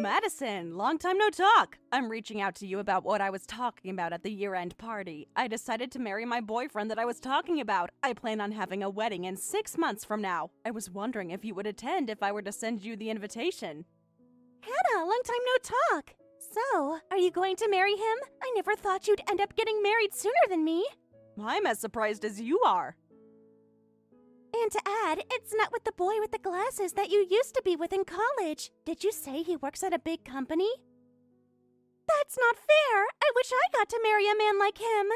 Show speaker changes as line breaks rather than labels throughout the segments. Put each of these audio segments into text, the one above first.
Madison, long time no talk. I'm reaching out to you about what I was talking about at the year-end party. I decided to marry my boyfriend that I was talking about. I plan on having a wedding in 6 months from now. I was wondering if you would attend if I were to send you the invitation.
Hannah, long time no talk. So, are you going to marry him? I never thought you'd end up getting married sooner than me.
I'm as surprised as you are.
And to add, it's not with the boy with the glasses that you used to be with in college. Did you say he works at a big company? That's not fair. I wish I got to marry a man like him.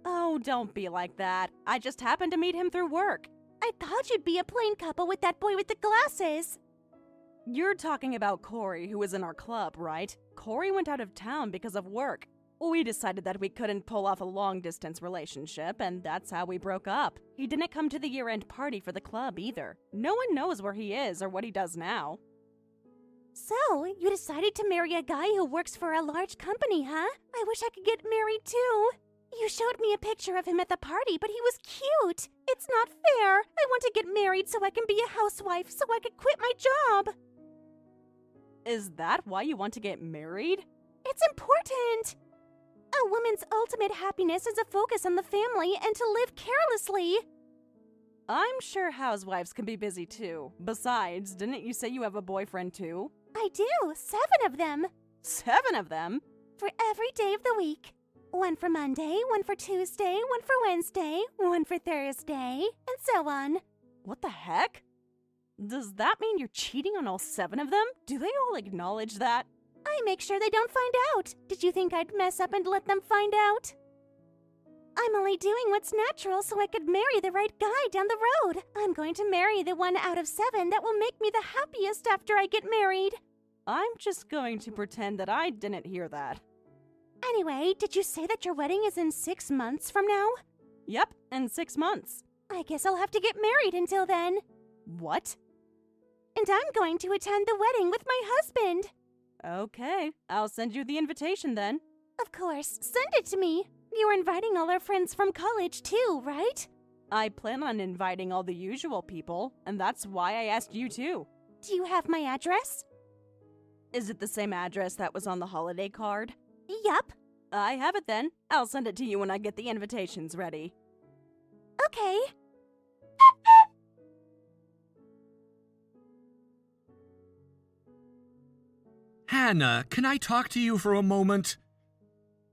Oh, don't be like that. I just happened to meet him through work.
I thought you'd be a plain couple with that boy with the glasses.
You're talking about Corey, who was in our club, right? Corey went out of town because of work. We decided that we couldn't pull off a long-distance relationship, and that's how we broke up. He didn't come to the year-end party for the club either. No one knows where he is or what he does now.
So, you decided to marry a guy who works for a large company, huh? I wish I could get married too. You showed me a picture of him at the party, but he was cute. It's not fair. I want to get married so I can be a housewife, so I could quit my job.
Is that why you want to get married?
It's important. A woman's ultimate happiness is a focus on the family and to live carelessly.
I'm sure housewives can be busy too. Besides, didn't you say you have a boyfriend too?
I do, 7 of them.
7 of them?
For every day of the week. 1 for Monday, 1 for Tuesday, 1 for Wednesday, 1 for Thursday, and so on.
What the heck? Does that mean you're cheating on all 7 of them? Do they all acknowledge that?
I make sure they don't find out. Did you think I'd mess up and let them find out? I'm only doing what's natural so I could marry the right guy down the road. I'm going to marry the 1 out of 7 that will make me the happiest after I get married.
I'm just going to pretend that I didn't hear that.
Anyway, did you say that your wedding is in 6 months from now?
Yep, in 6 months.
I guess I'll have to get married until then.
What?
And I'm going to attend the wedding with my husband.
Okay, I'll send you the invitation then.
Of course, send it to me. You're inviting all our friends from college too, right?
I plan on inviting all the usual people, and that's why I asked you too.
Do you have my address?
Is it the same address that was on the holiday card?
Yup.
I have it then. I'll send it to you when I get the invitations ready.
Okay.
Hannah, can I talk to you for a moment?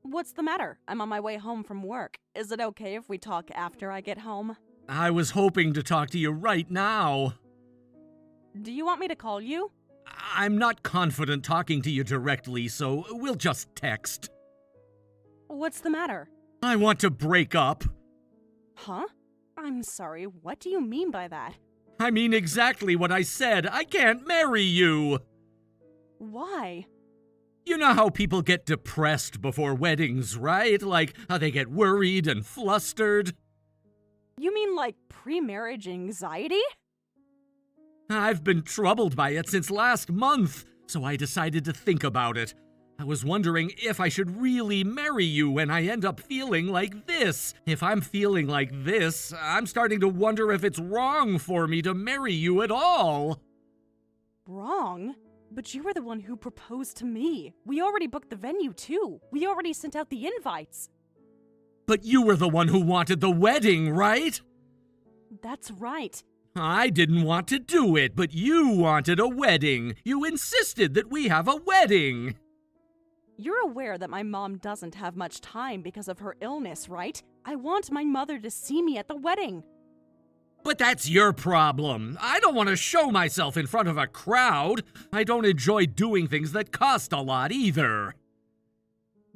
What's the matter? I'm on my way home from work. Is it okay if we talk after I get home?
I was hoping to talk to you right now.
Do you want me to call you?
I'm not confident talking to you directly, so we'll just text.
What's the matter?
I want to break up.
Huh? I'm sorry, what do you mean by that?
I mean exactly what I said. I can't marry you.
Why?
You know how people get depressed before weddings, right? Like how they get worried and flustered.
You mean like pre-marriage anxiety?
I've been troubled by it since last month, so I decided to think about it. I was wondering if I should really marry you when I end up feeling like this. If I'm feeling like this, I'm starting to wonder if it's wrong for me to marry you at all.
Wrong? But you were the one who proposed to me. We already booked the venue too. We already sent out the invites.
But you were the one who wanted the wedding, right?
That's right.
I didn't want to do it, but you wanted a wedding. You insisted that we have a wedding.
You're aware that my mom doesn't have much time because of her illness, right? I want my mother to see me at the wedding.
But that's your problem. I don't want to show myself in front of a crowd. I don't enjoy doing things that cost a lot either.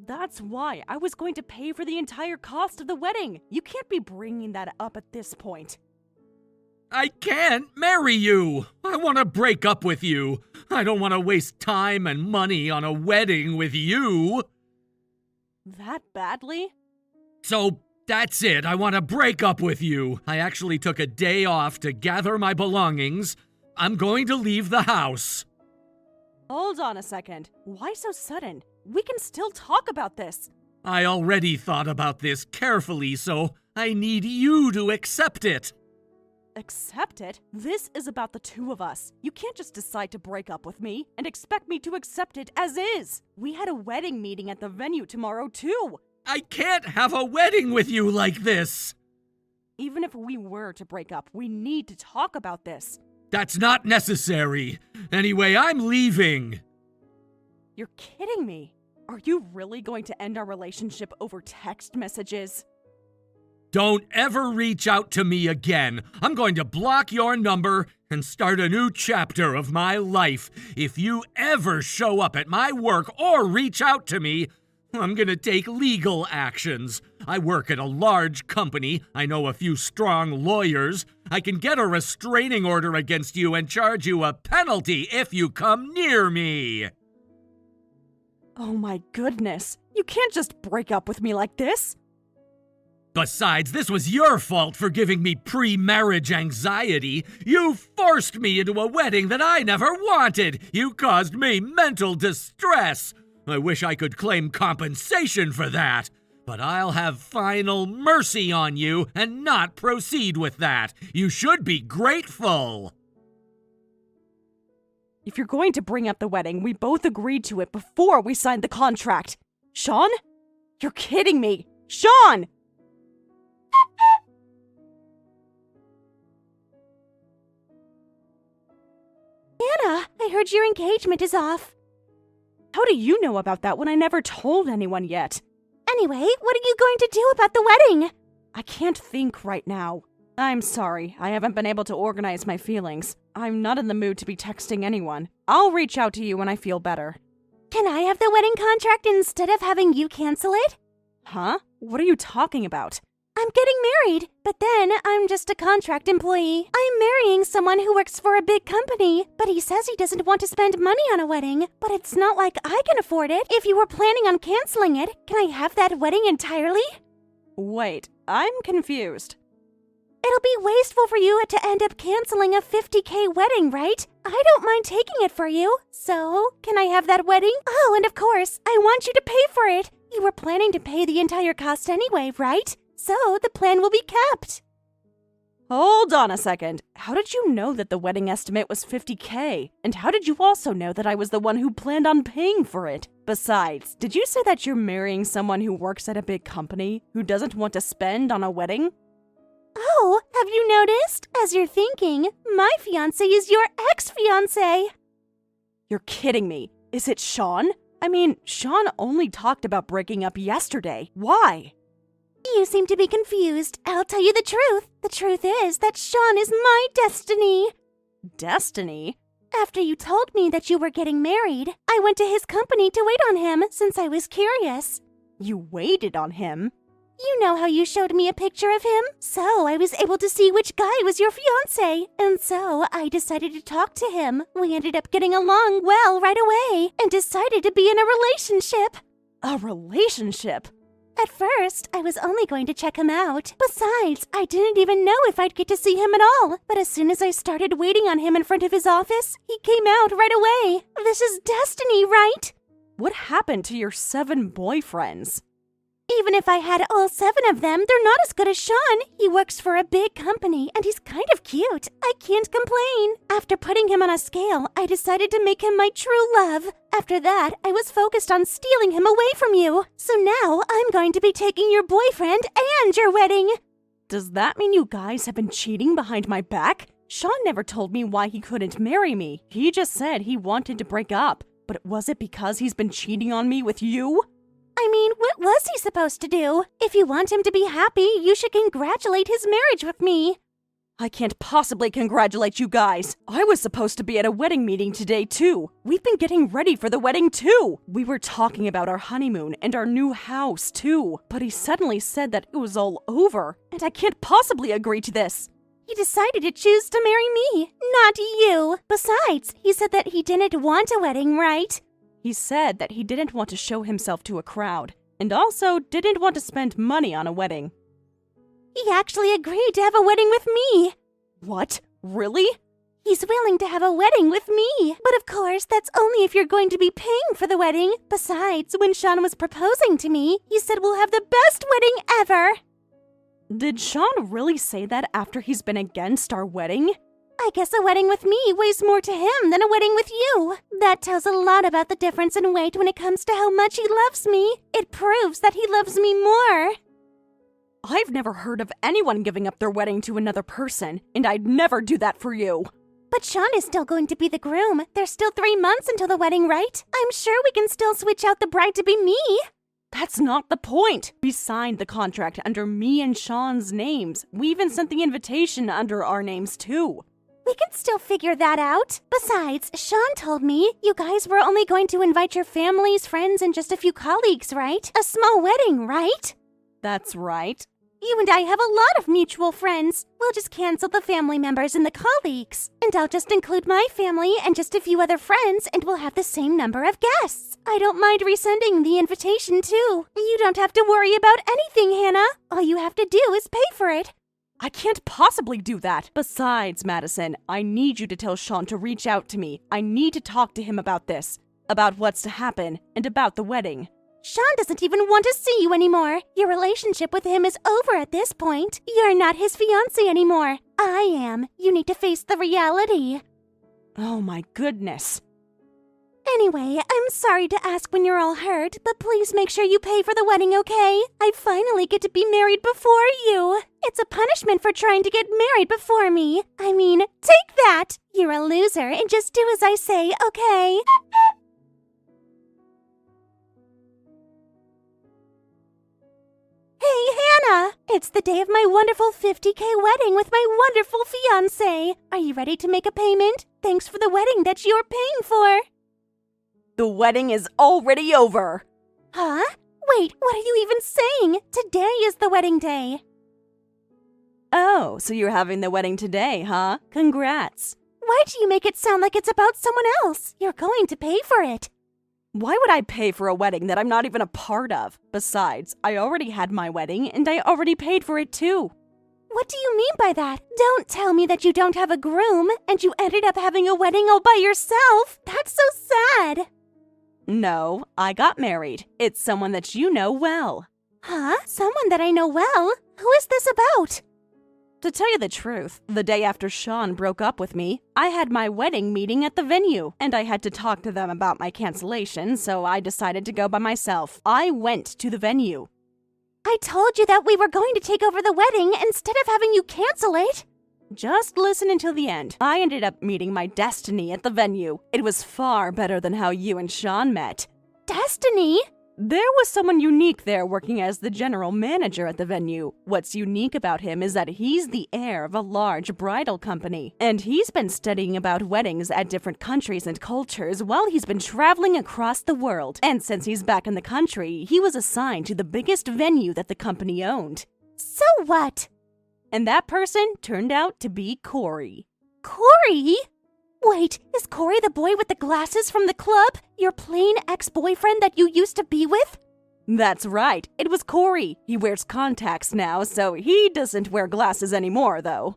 That's why I was going to pay for the entire cost of the wedding. You can't be bringing that up at this point.
I can't marry you. I want to break up with you. I don't want to waste time and money on a wedding with you.
That badly?
So that's it. I want to break up with you. I actually took a day off to gather my belongings. I'm going to leave the house.
Hold on a second. Why so sudden? We can still talk about this.
I already thought about this carefully, so I need you to accept it.
Accept it? This is about the two of us. You can't just decide to break up with me and expect me to accept it as is. We had a wedding meeting at the venue tomorrow, too.
I can't have a wedding with you like this!
Even if we were to break up, we need to talk about this.
That's not necessary. Anyway, I'm leaving.
You're kidding me. Are you really going to end our relationship over text messages?
Don't ever reach out to me again. I'm going to block your number and start a new chapter of my life. If you ever show up at my work or reach out to me, I'm gonna take legal actions. I work at a large company. I know a few strong lawyers. I can get a restraining order against you and charge you a penalty if you come near me.
Oh my goodness. You can't just break up with me like this.
Besides, this was your fault for giving me pre-marriage anxiety. You forced me into a wedding that I never wanted. You caused me mental distress. I wish I could claim compensation for that. But I'll have final mercy on you and not proceed with that. You should be grateful.
If you're going to bring up the wedding, we both agreed to it before we signed the contract. Sean? You're kidding me. Sean!
Anna, I heard your engagement is off.
How do you know about that when I never told anyone yet?
Anyway, what are you going to do about the wedding?
I can't think right now. I'm sorry, I haven't been able to organize my feelings. I'm not in the mood to be texting anyone. I'll reach out to you when I feel better.
Can I have the wedding contract instead of having you cancel it?
Huh? What are you talking about?
I'm getting married, but then I'm just a contract employee. I'm marrying someone who works for a big company, but he says he doesn't want to spend money on a wedding. But it's not like I can afford it. If you were planning on canceling it, can I have that wedding entirely?
Wait, I'm confused.
It'll be wasteful for you to end up canceling a $50K wedding, right? I don't mind taking it for you. So, can I have that wedding? Oh, and of course, I want you to pay for it. You were planning to pay the entire cost anyway, right? So, the plan will be kept.
Hold on a second. How did you know that the wedding estimate was $50K? And how did you also know that I was the one who planned on paying for it? Besides, did you say that you're marrying someone who works at a big company who doesn't want to spend on a wedding?
Oh, have you noticed? As you're thinking, my fiancé is your ex-fiancé.
You're kidding me. Is it Sean? I mean, Sean only talked about breaking up yesterday. Why?
You seem to be confused. I'll tell you the truth. The truth is that Sean is my destiny.
Destiny?
After you told me that you were getting married, I went to his company to wait on him since I was curious.
You waited on him?
You know how you showed me a picture of him? So I was able to see which guy was your fiancé. And so I decided to talk to him. We ended up getting along well right away and decided to be in a relationship.
A relationship?
At first, I was only going to check him out. Besides, I didn't even know if I'd get to see him at all. But as soon as I started waiting on him in front of his office, he came out right away. This is destiny, right?
What happened to your 7 boyfriends?
Even if I had all 7 of them, they're not as good as Sean. He works for a big company, and he's kind of cute. I can't complain. After putting him on a scale, I decided to make him my true love. After that, I was focused on stealing him away from you. So now, I'm going to be taking your boyfriend and your wedding.
Does that mean you guys have been cheating behind my back? Sean never told me why he couldn't marry me. He just said he wanted to break up. But was it because he's been cheating on me with you?
I mean, what was he supposed to do? If you want him to be happy, you should congratulate his marriage with me.
I can't possibly congratulate you guys. I was supposed to be at a wedding meeting today, too. We've been getting ready for the wedding, too. We were talking about our honeymoon and our new house, too. But he suddenly said that it was all over, and I can't possibly agree to this.
He decided to choose to marry me, not you. Besides, he said that he didn't want a wedding, right?
He said that he didn't want to show himself to a crowd, and also didn't want to spend money on a wedding.
He actually agreed to have a wedding with me.
What? Really?
He's willing to have a wedding with me. But of course, that's only if you're going to be paying for the wedding. Besides, when Sean was proposing to me, he said we'll have the best wedding ever.
Did Sean really say that after he's been against our wedding?
I guess a wedding with me weighs more to him than a wedding with you. That tells a lot about the difference in weight when it comes to how much he loves me. It proves that he loves me more.
I've never heard of anyone giving up their wedding to another person, and I'd never do that for you.
But Sean is still going to be the groom. There's still 3 months until the wedding, right? I'm sure we can still switch out the bride to be me.
That's not the point. We signed the contract under me and Sean's names. We even sent the invitation under our names, too.
We can still figure that out. Besides, Sean told me you guys were only going to invite your families, friends, and just a few colleagues, right? A small wedding, right?
That's right.
You and I have a lot of mutual friends. We'll just cancel the family members and the colleagues. And I'll just include my family and just a few other friends, and we'll have the same number of guests. I don't mind resending the invitation, too. You don't have to worry about anything, Hannah. All you have to do is pay for it.
I can't possibly do that. Besides, Madison, I need you to tell Sean to reach out to me. I need to talk to him about this, about what's to happen, and about the wedding.
Sean doesn't even want to see you anymore. Your relationship with him is over at this point. You're not his fiancé anymore. I am. You need to face the reality.
Oh my goodness.
Anyway, I'm sorry to ask when you're all hurt, but please make sure you pay for the wedding, okay? I finally get to be married before you. It's a punishment for trying to get married before me. I mean, take that! You're a loser, and just do as I say, okay? Hey, Hannah! It's the day of my wonderful 50K wedding with my wonderful fiancé. Are you ready to make a payment? Thanks for the wedding that you're paying for.
The wedding is already over.
Huh? Wait, what are you even saying? Today is the wedding day.
Oh, so you're having the wedding today, huh? Congrats.
Why do you make it sound like it's about someone else? You're going to pay for it.
Why would I pay for a wedding that I'm not even a part of? Besides, I already had my wedding and I already paid for it too.
What do you mean by that? Don't tell me that you don't have a groom and you ended up having a wedding all by yourself. That's so sad.
No, I got married. It's someone that you know well.
Huh? Someone that I know well? Who is this about?
To tell you the truth, the day after Sean broke up with me, I had my wedding meeting at the venue, and I had to talk to them about my cancellation, so I decided to go by myself. I went to the venue.
I told you that we were going to take over the wedding instead of having you cancel it.
Just listen until the end. I ended up meeting my destiny at the venue. It was far better than how you and Sean met.
Destiny?
There was someone unique there working as the general manager at the venue. What's unique about him is that he's the heir of a large bridal company, and he's been studying about weddings at different countries and cultures while he's been traveling across the world. And since he's back in the country, he was assigned to the biggest venue that the company owned.
So what?
And that person turned out to be Corey.
Corey? Wait, is Corey the boy with the glasses from the club? Your plain ex-boyfriend that you used to be with?
That's right. It was Corey. He wears contacts now, so he doesn't wear glasses anymore, though.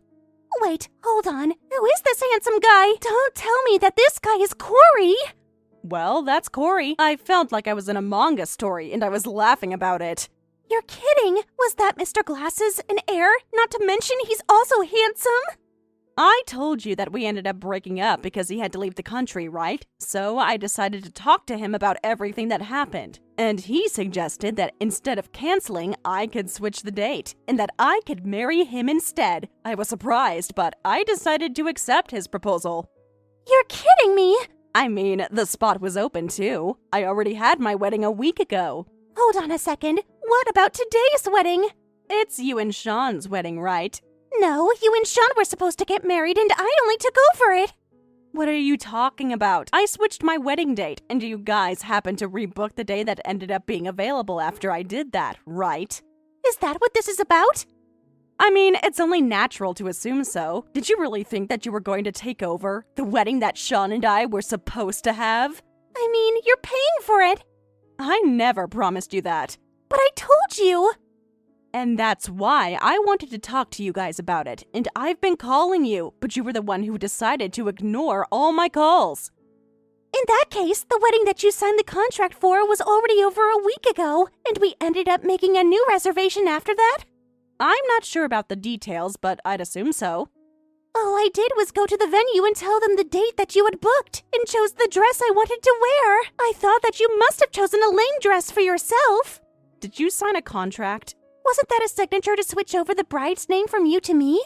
Wait, hold on. Who is this handsome guy? Don't tell me that this guy is Corey!
Well, that's Corey. I felt like I was in a manga story, and I was laughing about it.
You're kidding! Was that Mr. Glasses an heir? Not to mention he's also handsome?
I told you that we ended up breaking up because he had to leave the country, right? So I decided to talk to him about everything that happened. And he suggested that instead of canceling, I could switch the date, and that I could marry him instead. I was surprised, but I decided to accept his proposal.
You're kidding me!
I mean, the spot was open too. I already had my wedding a week ago.
Hold on a second. What about today's wedding?
It's you and Sean's wedding, right?
No, you and Sean were supposed to get married and I only took over it.
What are you talking about? I switched my wedding date, and you guys happened to rebook the day that ended up being available after I did that, right?
Is that what this is about?
I mean, it's only natural to assume so. Did you really think that you were going to take over the wedding that Sean and I were supposed to have?
I mean, you're paying for it.
I never promised you that.
But I told you.
And that's why I wanted to talk to you guys about it, and I've been calling you, but you were the one who decided to ignore all my calls.
In that case, the wedding that you signed the contract for was already over a week ago, and we ended up making a new reservation after that?
I'm not sure about the details, but I'd assume so.
All I did was go to the venue and tell them the date that you had booked, and chose the dress I wanted to wear. I thought that you must have chosen a lame dress for yourself.
Did you sign a contract?
Wasn't that a signature to switch over the bride's name from you to me?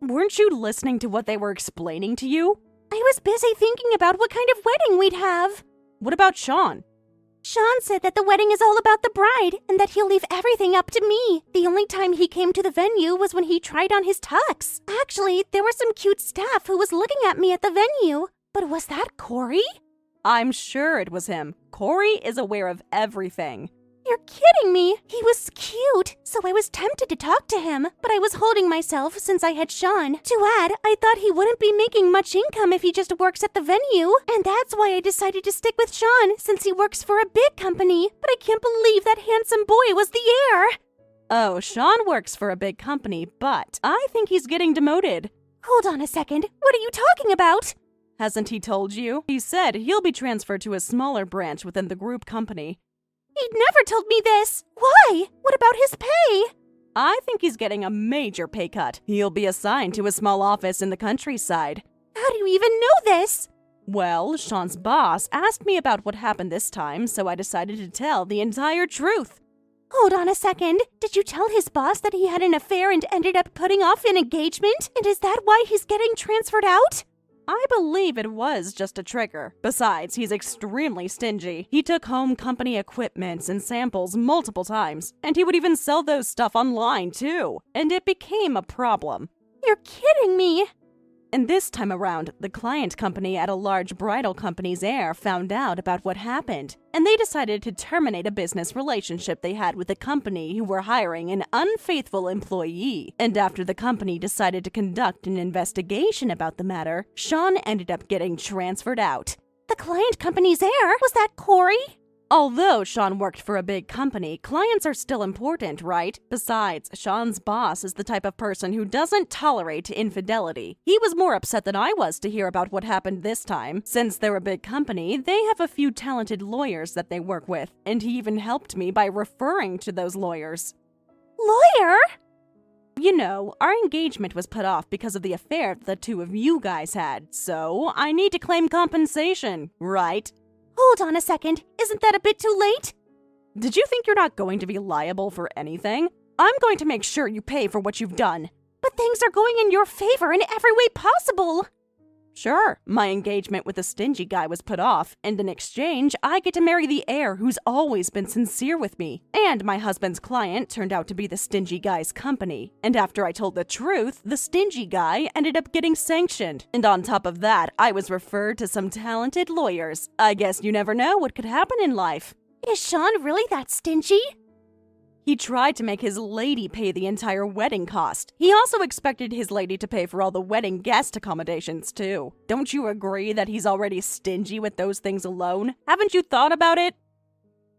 Weren't you listening to what they were explaining to you?
I was busy thinking about what kind of wedding we'd have.
What about Sean?
Sean said that the wedding is all about the bride and that he'll leave everything up to me. The only time he came to the venue was when he tried on his tux. Actually, there was some cute staff who was looking at me at the venue. But was that Corey?
I'm sure it was him. Corey is aware of everything.
You're kidding me! He was cute, so I was tempted to talk to him, but I was holding myself since I had Sean. To add, I thought he wouldn't be making much income if he just works at the venue, and that's why I decided to stick with Sean since he works for a big company. But I can't believe that handsome boy was the heir!
Oh, Sean works for a big company, but I think he's getting demoted.
Hold on a second, what are you talking about?
Hasn't he told you? He said he'll be transferred to a smaller branch within the group company.
He'd never told me this! Why? What about his pay?
I think he's getting a major pay cut. He'll be assigned to a small office in the countryside.
How do you even know this?
Well, Sean's boss asked me about what happened this time, so I decided to tell the entire truth.
Hold on a second. Did you tell his boss that he had an affair and ended up putting off an engagement? And is that why he's getting transferred out?
I believe it was just a trigger. Besides, he's extremely stingy. He took home company equipments and samples multiple times, and he would even sell those stuff online too. And it became a problem.
You're kidding me!
And this time around, the client company at a large bridal company's heir found out about what happened, and they decided to terminate a business relationship they had with the company who were hiring an unfaithful employee. And after the company decided to conduct an investigation about the matter, Sean ended up getting transferred out.
The client company's heir? Was that Corey?
Although Sean worked for a big company, clients are still important, right? Besides, Sean's boss is the type of person who doesn't tolerate infidelity. He was more upset than I was to hear about what happened this time. Since they're a big company, they have a few talented lawyers that they work with, and he even helped me by referring to those lawyers.
Lawyer?
You know, our engagement was put off because of the affair the two of you guys had, so I need to claim compensation, right?
Hold on a second. Isn't that a bit too late?
Did you think you're not going to be liable for anything? I'm going to make sure you pay for what you've done.
But things are going in your favor in every way possible.
Sure, my engagement with the stingy guy was put off, and in exchange, I get to marry the heir who's always been sincere with me. And my husband's client turned out to be the stingy guy's company. And after I told the truth, the stingy guy ended up getting sanctioned. And on top of that, I was referred to some talented lawyers. I guess you never know what could happen in life.
Is Sean really that stingy?
He tried to make his lady pay the entire wedding cost. He also expected his lady to pay for all the wedding guest accommodations, too. Don't you agree that he's already stingy with those things alone? Haven't you thought about it?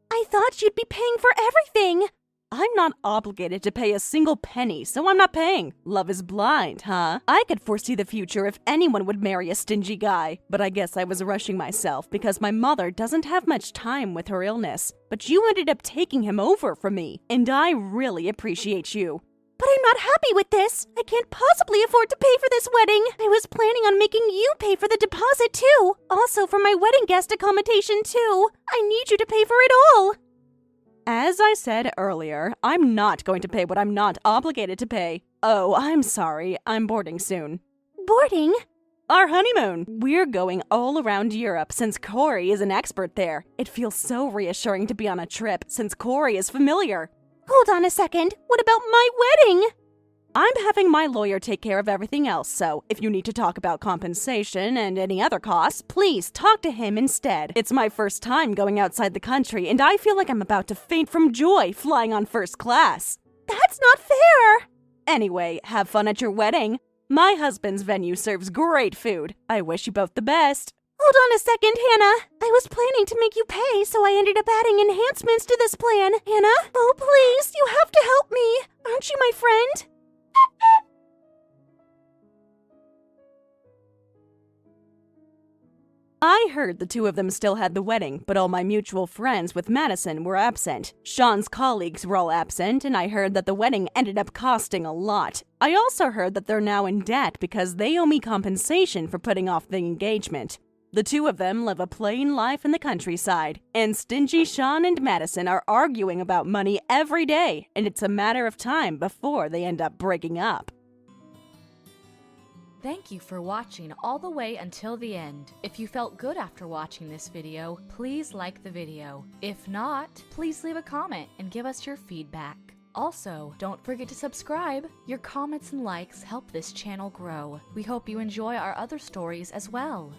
I thought you'd be paying for everything.
I'm not obligated to pay a single penny, so I'm not paying. Love is blind, huh? I could foresee the future if anyone would marry a stingy guy, but I guess I was rushing myself because my mother doesn't have much time with her illness. But you ended up taking him over from me, and I really appreciate you.
But I'm not happy with this. I can't possibly afford to pay for this wedding. I was planning on making you pay for the deposit too. Also for my wedding guest accommodation too. I need you to pay for it all.
As I said earlier, I'm not going to pay what I'm not obligated to pay. Oh, I'm sorry. I'm boarding soon.
Boarding?
Our honeymoon. We're going all around Europe since Corey is an expert there. It feels so reassuring to be on a trip since Corey is familiar.
Hold on a second. What about my wedding?
I'm having my lawyer take care of everything else, so if you need to talk about compensation and any other costs, please talk to him instead. It's my first time going outside the country, and I feel like I'm about to faint from joy flying on first class.
That's not fair!
Anyway, have fun at your wedding. My husband's venue serves great food. I wish you both the best.
Hold on a second, Hannah. I was planning to make you pay, so I ended up adding enhancements to this plan. Hannah? Oh, please, you have to help me. Aren't you my friend?
I heard the two of them still had the wedding, but all my mutual friends with Madison were absent. Sean's colleagues were all absent, and I heard that the wedding ended up costing a lot. I also heard that they're now in debt because they owe me compensation for putting off the engagement. The two of them live a plain life in the countryside, and stingy Sean and Madison are arguing about money every day, and it's a matter of time before they end up breaking up.
Thank you for watching all the way until the end. If you felt good after watching this video, please like the video. If not, please leave a comment and give us your feedback. Also, don't forget to subscribe. Your comments and likes help this channel grow. We hope you enjoy our other stories as well.